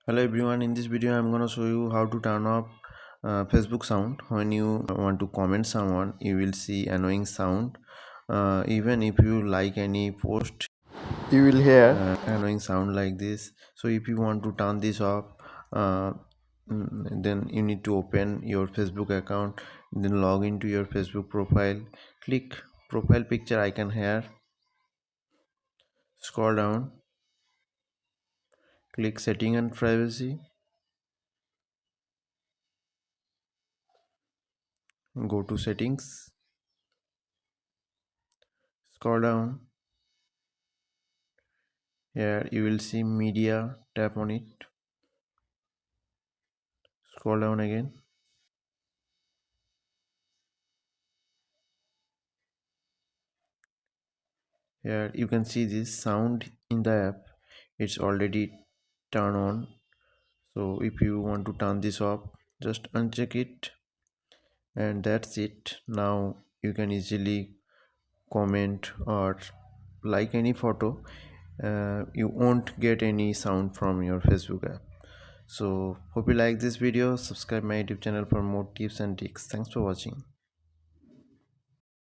Hello everyone, in this video I'm gonna show you how to turn off Facebook sound. When you want to comment someone, you will see annoying sound. Even if you like any post, you will hear annoying sound like this. So if you want to turn this off, uh, then you need to open your Facebook account, then log into your Facebook profile, click profile picture icon here, scroll down, click setting and privacy, go to settings, scroll down. Here you will see media, tap on it, scroll down again. Here you can see this sound in the app, it's already turned on. So if you want to turn this off, just uncheck it, and that's it. Now you can easily comment or like any photo. You won't get any sound from your Facebook app. So hope you like this video. Subscribe my YouTube channel for more tips and tricks. Thanks for watching.